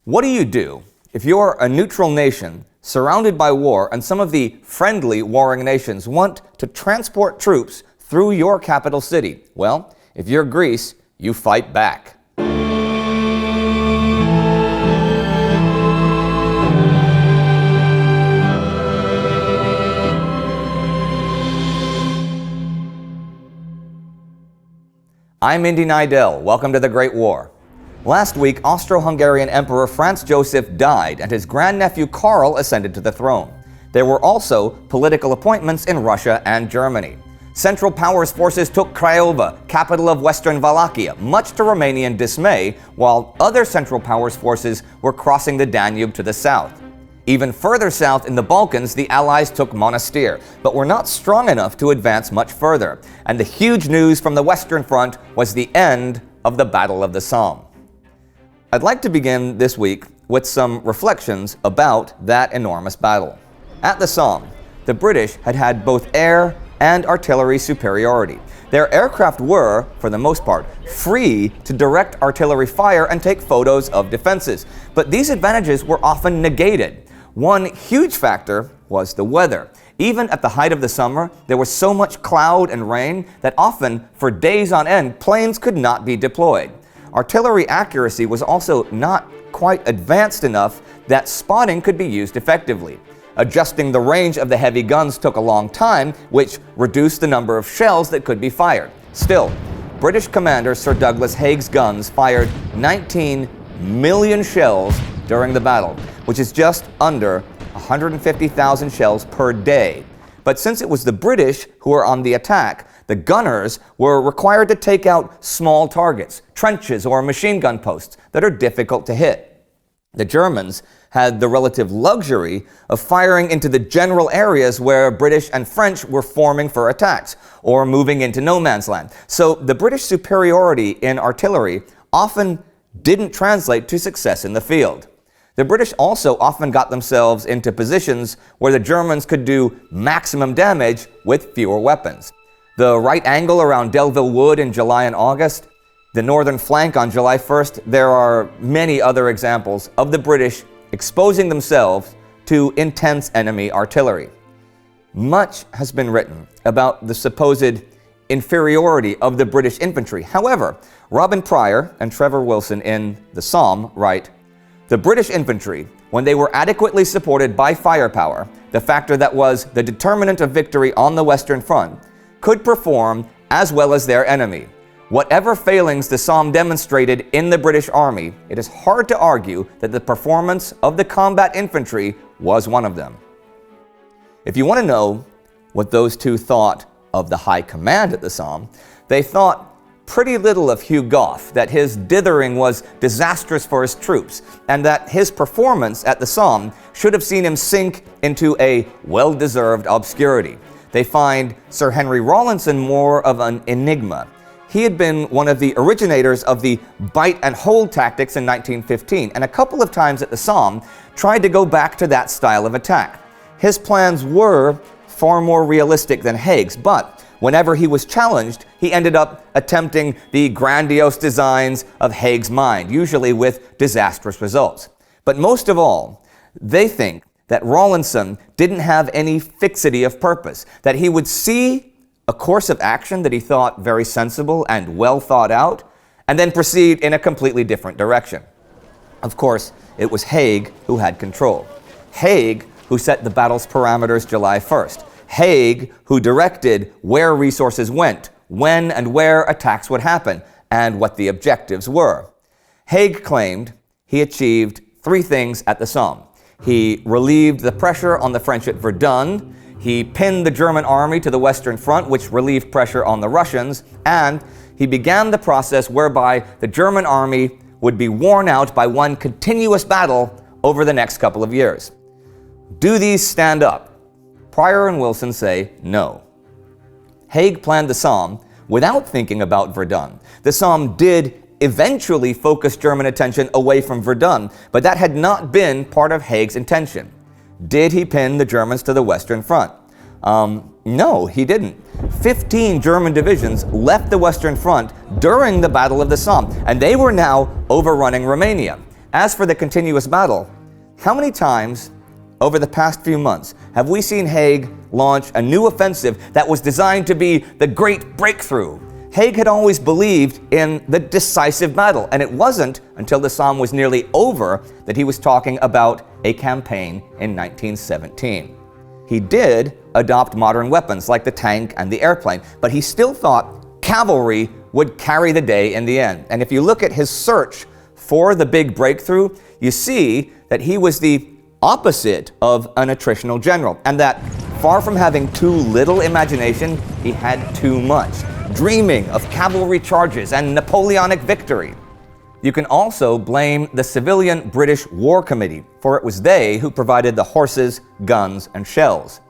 What do if you're a neutral nation surrounded by war and some of the friendly warring nations want to transport troops through your capital city? Well, if you're Greece, you fight back. I'm Indy. Welcome to the Great War. Last week, Austro-Hungarian Emperor Franz Joseph died and his grandnephew Karl ascended to the throne. There were also political appointments in Russia and Germany. Central Powers forces took Craiova, capital of Western Wallachia, much to Romanian dismay, while other Central Powers forces were crossing the Danube to the south. Even further south in the Balkans, the Allies took Monastir, but were not strong enough to advance much further. And the huge news from the Western Front was the end of the Battle of the Somme. I'd like to begin this week with some reflections about that enormous battle. At the Somme, the British had both air and artillery superiority. Their aircraft were, for the most part, free to direct artillery fire and take photos of defenses. But these advantages were often negated. One huge factor was the weather. Even at the height of the summer, there was so much cloud and rain that often, for days on end, planes could not be deployed. Artillery accuracy was also not quite advanced enough that spotting could be used effectively. Adjusting the range of the heavy guns took a long time, which reduced the number of shells that could be fired. Still, British commander Sir Douglas Haig's guns fired 19 million shells during the battle, which is just under 150,000 shells per day. But since it was the British who were on the attack, the gunners were required to take out small targets, trenches or machine gun posts that are difficult to hit. The Germans had the relative luxury of firing into the general areas where British and French were forming for attacks or moving into no man's land. So the British superiority in artillery often didn't translate to success in the field. The British also often got themselves into positions where the Germans could do maximum damage with fewer weapons. The right angle around Delville Wood in July and August, the northern flank on July 1st, there are many other examples of the British exposing themselves to intense enemy artillery. Much has been written about the supposed inferiority of the British infantry. However, Robin Pryor and Trevor Wilson in The Somme write, "The British infantry, when they were adequately supported by firepower, the factor that was the determinant of victory on the Western Front, could perform as well as their enemy. Whatever failings the Somme demonstrated in the British Army, it is hard to argue that the performance of the combat infantry was one of them." If you want to know what those two thought of the high command at the Somme, they thought pretty little of Hugh Gough, that his dithering was disastrous for his troops, and that his performance at the Somme should have seen him sink into a well-deserved obscurity. They find Sir Henry Rawlinson more of an enigma. He had been one of the originators of the bite and hold tactics in 1915, and a couple of times at the Somme tried to go back to that style of attack. His plans were far more realistic than Haig's, but whenever he was challenged, he ended up attempting the grandiose designs of Haig's mind, usually with disastrous results. But most of all, they think that Rawlinson didn't have any fixity of purpose, that he would see a course of action that he thought very sensible and well thought out, and then proceed in a completely different direction. Of course, it was Haig who had control. Haig who set the battle's parameters July 1st. Haig who directed where resources went, when and where attacks would happen, and what the objectives were. Haig claimed he achieved three things at the Somme. He relieved the pressure on the French at Verdun, he pinned the German army to the Western Front, which relieved pressure on the Russians, and he began the process whereby the German army would be worn out by one continuous battle over the next couple of years. Do these stand up? Pryor and Wilson say no. Haig planned the Somme without thinking about Verdun. The Somme did eventually focus German attention away from Verdun, but that had not been part of Haig's intention. Did he pin the Germans to the Western Front? No, he didn't. 15 German divisions left the Western Front during the Battle of the Somme, and they were now overrunning Romania. As for the continuous battle, how many times over the past few months have we seen Haig launch a new offensive that was designed to be the great breakthrough? Haig had always believed in the decisive battle, and it wasn't until the Somme was nearly over that he was talking about a campaign in 1917. He did adopt modern weapons like the tank and the airplane, but he still thought cavalry would carry the day in the end. And if you look at his search for the big breakthrough, you see that he was the opposite of an attritional general, and that far from having too little imagination, he had too much, dreaming of cavalry charges and Napoleonic victory. You can also blame the civilian British War Committee, for it was they who provided the horses, guns, and shells.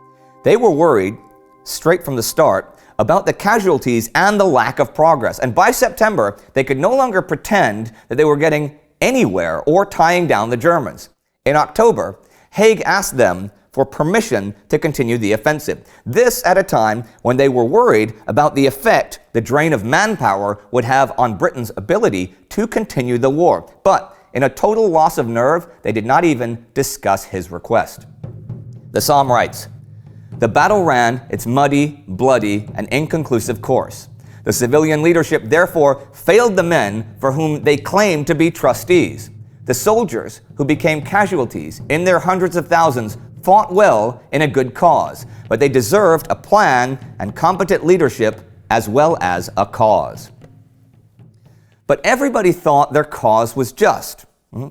They were worried, straight from the start, about the casualties and the lack of progress, and by September, they could no longer pretend that they were getting anywhere or tying down the Germans. In October, Haig asked them for permission to continue the offensive. This at a time when they were worried about the effect the drain of manpower would have on Britain's ability to continue the war. But in a total loss of nerve, they did not even discuss his request. The Somme writes, "The battle ran its muddy, bloody, and inconclusive course. The civilian leadership therefore failed the men for whom they claimed to be trustees. The soldiers who became casualties in their hundreds of thousands fought well in a good cause, but they deserved a plan and competent leadership as well as a cause." But everybody thought their cause was just,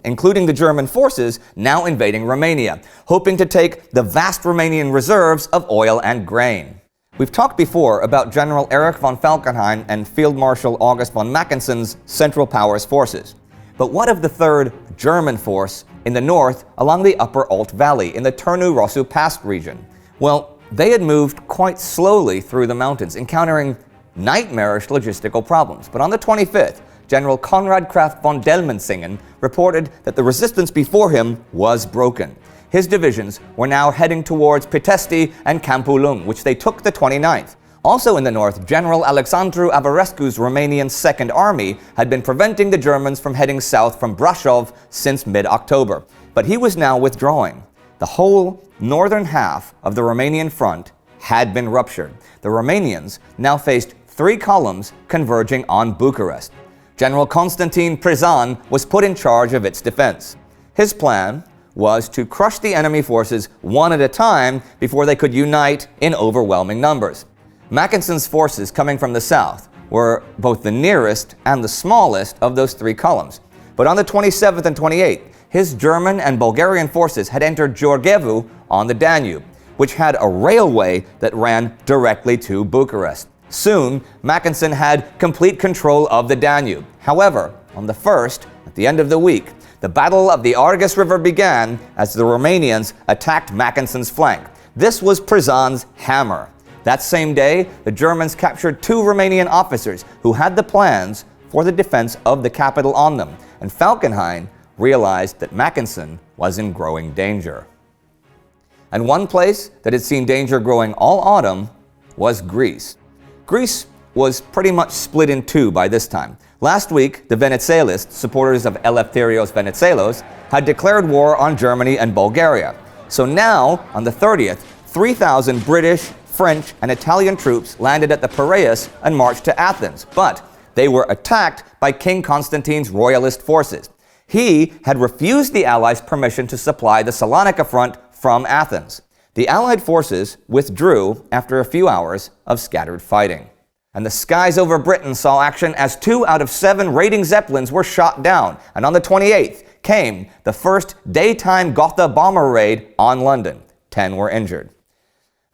including the German forces now invading Romania, hoping to take the vast Romanian reserves of oil and grain. We've talked before about General Erich von Falkenhayn and Field Marshal August von Mackensen's Central Powers forces. But what of the third German force in the north along the upper Olt Valley in the Târnu-Rosu Pass region? Well, they had moved quite slowly through the mountains, encountering nightmarish logistical problems. But on the 25th, General Konrad Kraft von Dellmensingen reported that the resistance before him was broken. His divisions were now heading towards Pitesti and Campulung, which they took the 29th. Also in the north, General Alexandru Averescu's Romanian Second Army had been preventing the Germans from heading south from Brașov since mid-October. But he was now withdrawing. The whole northern half of the Romanian front had been ruptured. The Romanians now faced three columns converging on Bucharest. General Constantin Prizan was put in charge of its defense. His plan was to crush the enemy forces one at a time before they could unite in overwhelming numbers. Mackensen's forces coming from the south were both the nearest and the smallest of those three columns. But on the 27th and 28th, his German and Bulgarian forces had entered Gheorghevu on the Danube, which had a railway that ran directly to Bucharest. Soon, Mackensen had complete control of the Danube. However, on the 1st, at the end of the week, the Battle of the Argus River began as the Romanians attacked Mackensen's flank. This was Prizan's hammer. That same day, the Germans captured two Romanian officers who had the plans for the defense of the capital on them, and Falkenhayn realized that Mackensen was in growing danger. And one place that had seen danger growing all autumn was Greece. Greece was pretty much split in two by this time. Last week, the Venizelos, supporters of Eleftherios Venizelos, had declared war on Germany and Bulgaria. So now, on the 30th, 3,000 British, French, and Italian troops landed at the Piraeus and marched to Athens, but they were attacked by King Constantine's royalist forces. He had refused the Allies permission to supply the Salonika front from Athens. The Allied forces withdrew after a few hours of scattered fighting. And the skies over Britain saw action as 2 out of 7 raiding Zeppelins were shot down, and on the 28th came the first daytime Gotha bomber raid on London. 10 were injured.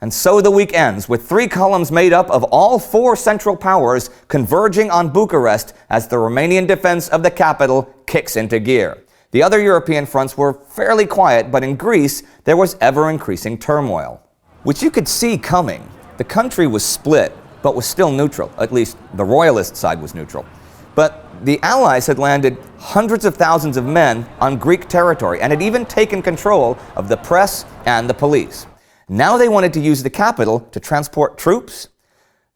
And so the week ends with 3 columns made up of all 4 Central Powers converging on Bucharest as the Romanian defense of the capital kicks into gear. The other European fronts were fairly quiet, but in Greece there was ever-increasing turmoil, which you could see coming. The country was split, but was still neutral. At least the royalist side was neutral. But the Allies had landed hundreds of thousands of men on Greek territory and had even taken control of the press and the police. Now they wanted to use the capital to transport troops.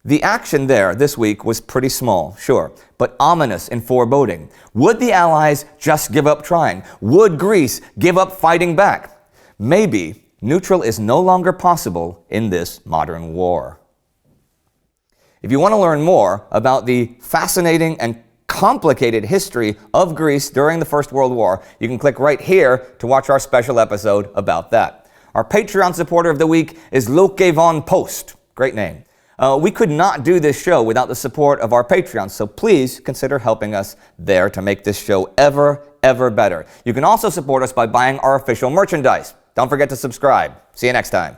The action there this week was pretty small, sure, but ominous and foreboding. Would the Allies just give up trying? Would Greece give up fighting back? Maybe neutral is no longer possible in this modern war. If you want to learn more about the fascinating and complicated history of Greece during the First World War, you can click right here to watch our special episode about that. Our Patreon supporter of the week is Loke von Post. Great name. We could not do this show without the support of our Patreon, so please consider helping us there to make this show ever better. You can also support us by buying our official merchandise. Don't forget to subscribe. See you next time.